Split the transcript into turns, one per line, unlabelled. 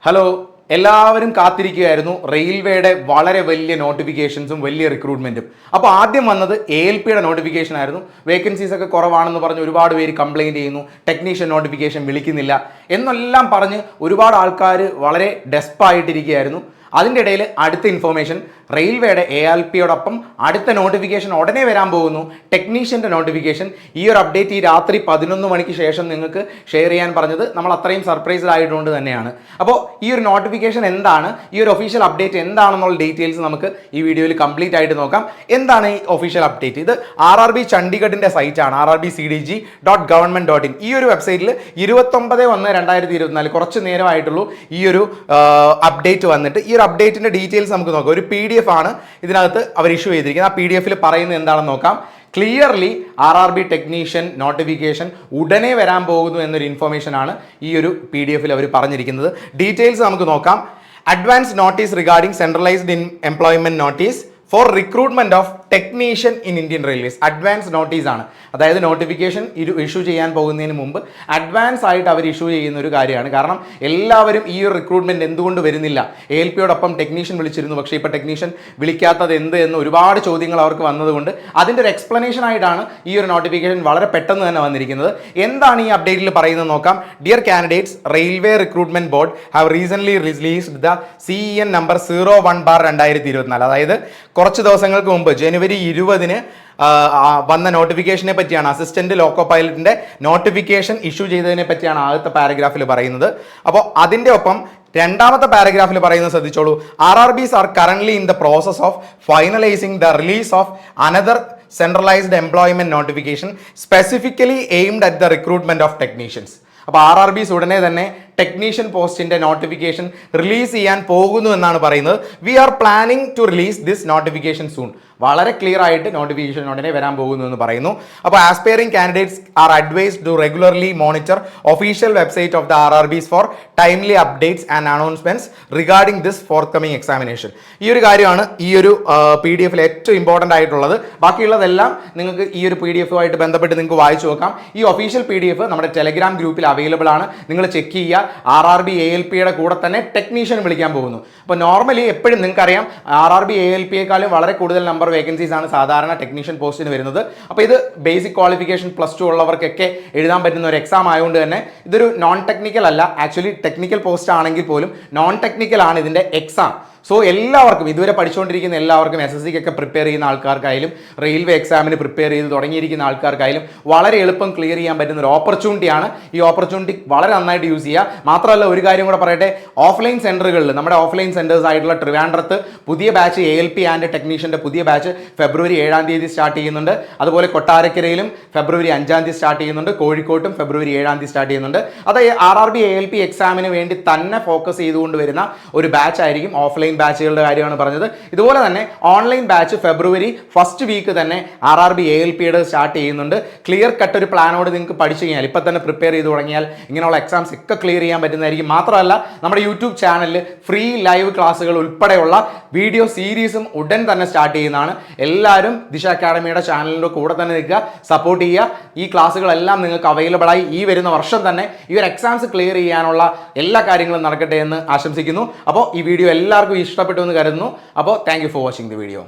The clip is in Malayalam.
ഹലോ, എല്ലാവരും കാത്തിരിക്കുകയായിരുന്നു റെയിൽവേയുടെ വളരെ വലിയ നോട്ടിഫിക്കേഷൻസും വലിയ റിക്രൂട്ട്മെന്റും. അപ്പോൾ ആദ്യം വന്നത് ALPയുടെ നോട്ടിഫിക്കേഷൻ ആയിരുന്നു. വേക്കൻസീസ് ഒക്കെ കുറവാണെന്ന് പറഞ്ഞ് ഒരുപാട് പേര് കംപ്ലൈൻറ്റ് ചെയ്യുന്നു, ടെക്നീഷ്യൻ നോട്ടിഫിക്കേഷൻ വിളിക്കുന്നില്ല എന്നെല്ലാം പറഞ്ഞ് ഒരുപാട് ആൾക്കാർ വളരെ ഡെസ്പായിട്ടിരിക്കുകയായിരുന്നു. അതിൻ്റെ ഇടയിൽ അടുത്ത ഇൻഫോർമേഷൻ, റെയിൽവേയുടെ ALPയോടൊപ്പം അടുത്ത നോട്ടിഫിക്കേഷൻ ഉടനെ വരാൻ പോകുന്നു, ടെക്നീഷ്യൻ്റെ നോട്ടിഫിക്കേഷൻ. ഈ ഒരു അപ്ഡേറ്റ് ഈ രാത്രി 11 മണിക്ക് ശേഷം നിങ്ങൾക്ക് ഷെയർ ചെയ്യാൻ പറഞ്ഞത് നമ്മൾ അത്രയും സർപ്രൈസ്ഡ് ആയതുകൊണ്ട് തന്നെയാണ്. അപ്പോൾ ഈ ഒരു നോട്ടിഫിക്കേഷൻ എന്താണ്, ഈ ഒരു ഒഫീഷ്യൽ അപ്ഡേറ്റ് എന്താണെന്നുള്ള ഡീറ്റെയിൽസ് നമുക്ക് ഈ വീഡിയോയിൽ കംപ്ലീറ്റ് ആയിട്ട് നോക്കാം. എന്താണ് ഈ ഒഫീഷ്യൽ അപ്ഡേറ്റ്? ഇത് RRB ചണ്ഡീഗഡിൻ്റെ സൈറ്റാണ്, rbcdg.government.in. ഈ ഒരു വെബ്സൈറ്റിൽ 29/1/2024 കുറച്ച് നേരമായിട്ടുള്ളൂ ഈ ഒരു അപ്ഡേറ്റ് വന്നിട്ട്. ഈ ഒരു അപ്ഡേറ്റിൻ്റെ ഡീറ്റെയിൽസ് നമുക്ക് നോക്കാം. ഒരു PDF ആണ് ഇതിനകത്ത് അവർ ഇഷ്യൂ ചെയ്തിരിക്കുന്നത്. ആ PDF പറയുന്നത് എന്താണെന്ന് നോക്കാം. ക്ലിയർലി RRB ടെക്നീഷ്യൻ നോട്ടിഫിക്കേഷൻ ഉടനെ വരാൻ പോകുന്നു എന്നൊരു ഇൻഫർമേഷൻ ആണ് ഈ ഒരു PDF അവർ പറഞ്ഞിരിക്കുന്നത്. ഡീറ്റെയിൽസ് നമുക്ക് നോക്കാം. Advance notice regarding centralised employment notice four recruitment of technician in Indian railways. Advance notice ആണ്, അതായത് നോട്ടിഫിക്കേഷൻ ഇഷ്യൂ ചെയ്യാൻ പോകുന്നതിന് മുമ്പ് അഡ്വാൻസ് ആയിട്ട് അവർ ഇഷ്യൂ ചെയ്യുന്ന ഒരു കാര്യമാണ്. കാരണം എല്ലാവരും ഈ ഒരു റിക്രൂട്ട്മെന്റ് എന്തുകൊണ്ട് വരുന്നില്ല, ALPയോടൊപ്പം ടെക്നീഷ്യൻ വിളിച്ചിരുന്നു, പക്ഷേ ഇപ്പോൾ ടെക്നീഷ്യൻ വിളിക്കാത്തത് എന്ത് എന്ന് ഒരുപാട് ചോദ്യങ്ങൾ അവർക്ക് വന്നതുകൊണ്ട് അതിൻ്റെ ഒരു എക്സ്പ്ലനേഷൻ ആയിട്ടാണ് ഈ ഒരു നോട്ടിഫിക്കേഷൻ വളരെ പെട്ടെന്ന് തന്നെ വന്നിരിക്കുന്നത്. എന്താണ് ഈ അപ്ഡേറ്റിൽ പറയുന്നത് നോക്കാം. Dear candidates, railway recruitment board have recent released the CEN number 01/2024. അതായത് കുറച്ച് ദിവസങ്ങൾക്ക് മുമ്പ് ജനുവരി 20 വന്ന നോട്ടിഫിക്കേഷനെ പറ്റിയാണ്, അസിസ്റ്റന്റ് ലോക്കോ പൈലറ്റിന്റെ നോട്ടിഫിക്കേഷൻ ഇഷ്യൂ ചെയ്തതിനെ പറ്റിയാണ് ആദ്യത്തെ പാരഗ്രാഫിൽ പറയുന്നത്. അപ്പോൾ അതിൻ്റെ ഒപ്പം രണ്ടാമത്തെ പാരഗ്രാഫിൽ പറയുന്നത് ശ്രദ്ധിച്ചോളൂ. RRBs are currently in the process of finalising the release of another centralised employment notification specifically aimed at the recruitment of technicians. അപ്പോൾ RRBs ഉടനെ തന്നെ ടെക്നീഷ്യൻ പോസ്റ്റിന്റെ നോട്ടിഫിക്കേഷൻ റിലീസ് ചെയ്യാൻ പോകുന്നു എന്നാണ് പറയുന്നത്. We are planning to release this notification soon. വളരെ ക്ലിയർ ആയിട്ട് നോട്ടിഫിക്കേഷൻ ഉടനെ വരാൻ പോകുന്നു എന്ന് പറയുന്നു. അപ്പോൾ aspiring candidates are advised to regularly monitor official website of the RRBs for timely updates and announcements regarding this forthcoming examination. ഈ ഒരു കാര്യമാണ് ഈ ഒരു PDF ഏറ്റവും ഇമ്പോർട്ടൻ്റ് ആയിട്ടുള്ളത്. ബാക്കിയുള്ളതെല്ലാം നിങ്ങൾക്ക് ഈ ഒരു PDF ആയിട്ട് ബന്ധപ്പെട്ട് നിങ്ങൾക്ക് വായിച്ചു നോക്കാം. ഈ ഒഫീഷ്യൽ PDF നമ്മുടെ ടെലഗ്രാം ഗ്രൂപ്പിൽ അവൈലബിൾ ആണ്, നിങ്ങൾ ചെക്ക് ചെയ്യുക. RRB ALPയുടെ കൂടെ തന്നെ ടെക്നീഷ്യൻ വിളിക്കാൻ പോകുന്നു. അപ്പോൾ നോർമലി എപ്പോഴും നിങ്ങൾക്കറിയാം RRB ALPയേക്കാളും വളരെ കൂടുതൽ നമ്പർ വേക്കൻസീസ് ആണ് സാധാരണ ടെക്നീഷ്യൻ പോസ്റ്റിന് വരുന്നത്. അപ്പോൾ ഇത് ബേസിക് ക്വാളിഫിക്കേഷൻ +2 ഉള്ളവർക്കൊക്കെ എഴുതാൻ പറ്റുന്ന ഒരു എക്സാം ആയതുകൊണ്ട് തന്നെ ഇതൊരു നോൺ ടെക്നിക്കൽ അല്ല, ആക്ച്വലി ടെക്നിക്കൽ പോസ്റ്റ് ആണെങ്കിൽ പോലും നോൺ ടെക്നിക്കൽ ആണ് ഇതിൻ്റെ എക്സാം. സോ എല്ലാവർക്കും, ഇതുവരെ പഠിച്ചുകൊണ്ടിരിക്കുന്ന എല്ലാവർക്കും, SSCക്കൊക്കെ പ്രിപ്പയർ ചെയ്യുന്ന ആൾക്കാർക്കായാലും റെയിൽവേ എക്സാമിന് പ്രിപ്പയർ ചെയ്ത് തുടങ്ങിയിരിക്കുന്ന ആൾക്കാർക്കായാലും വളരെ എളുപ്പം ക്ലിയർ ചെയ്യാൻ പറ്റുന്ന ഒരു ഓപ്പർച്യൂണിറ്റിയാണ്. ഈ ഓപ്പർച്യൂണിറ്റി വളരെ നന്നായിട്ട് യൂസ് ചെയ്യുക. മാത്രമല്ല ഒരു കാര്യം കൂടെ പറയട്ടെ, ഓഫ്ലൈൻ സെൻറ്ററുകളിൽ, നമ്മുടെ ഓഫ്ലൈൻ സെൻറ്റേഴ്സ് ആയിട്ടുള്ള ട്രിവാൻഡ്രത്ത് പുതിയ ബാച്ച് ALP ആൻഡ് ടെക്നീഷ്യൻ്റെ പുതിയ ബാച്ച് ഫെബ്രുവരി 7 സ്റ്റാർട്ട് ചെയ്യുന്നുണ്ട്. അതുപോലെ കൊട്ടാരക്കരയിലും ഫെബ്രുവരി 5 സ്റ്റാർട്ട് ചെയ്യുന്നുണ്ട്. കോഴിക്കോട്ടും ഫെബ്രുവരി 7 സ്റ്റാർട്ട് ചെയ്യുന്നുണ്ട്. അത് RRB ALP എക്സാമിന് വേണ്ടി തന്നെ ഫോക്കസ് ചെയ്തുകൊണ്ട് വരുന്ന ഒരു ബാച്ച് ആയിരിക്കും. ഓഫ്ലൈൻ ബാച്ചുകളുടെ കാര്യമാണ് പറഞ്ഞത്. ഇതുപോലെ തന്നെ ഓൺലൈൻ ബാച്ച് ഫെബ്രുവരി 1st വീക്ക് തന്നെ RRB ALPയുടെ സ്റ്റാർട്ട് ചെയ്യുന്നുണ്ട്. ക്ലിയർ കട്ട് ഒരു പ്ലാനോട് നിങ്ങൾക്ക് പഠിച്ചു കഴിഞ്ഞാൽ, ഇപ്പം തന്നെ പ്രിപ്പയർ ചെയ്ത് തുടങ്ങിയാൽ ഇങ്ങനെയുള്ള എക്സാംസ് ഒക്കെ ക്ലിയർ ചെയ്യാൻ പറ്റുന്നതായിരിക്കും. മാത്രമല്ല നമ്മുടെ യൂട്യൂബ് ചാനലിൽ ഫ്രീ ലൈവ് ക്ലാസ്സുകൾ ഉൾപ്പെടെയുള്ള വീഡിയോ സീരീസും ഉടൻ തന്നെ സ്റ്റാർട്ട് ചെയ്യുന്നതാണ്. എല്ലാവരും ദിശ അക്കാഡമിയുടെ ചാനലിൻ്റെ കൂടെ തന്നെ നിൽക്കുക, സപ്പോർട്ട് ചെയ്യുക. ഈ ക്ലാസ്സുകളെല്ലാം നിങ്ങൾക്ക് അവൈലബിൾ ആയി ഈ വരുന്ന വർഷം തന്നെ ഈ ഒരു എക്സാംസ് ക്ലിയർ ചെയ്യാനുള്ള എല്ലാ കാര്യങ്ങളും നടക്കട്ടെ എന്ന് ആശംസിക്കുന്നു. അപ്പോൾ ഈ വീഡിയോ എല്ലാവർക്കും ഇഷ്ടപ്പെട്ടു എന്ന് കരുതുന്നു. അപ്പോൾ thank you for watching the video.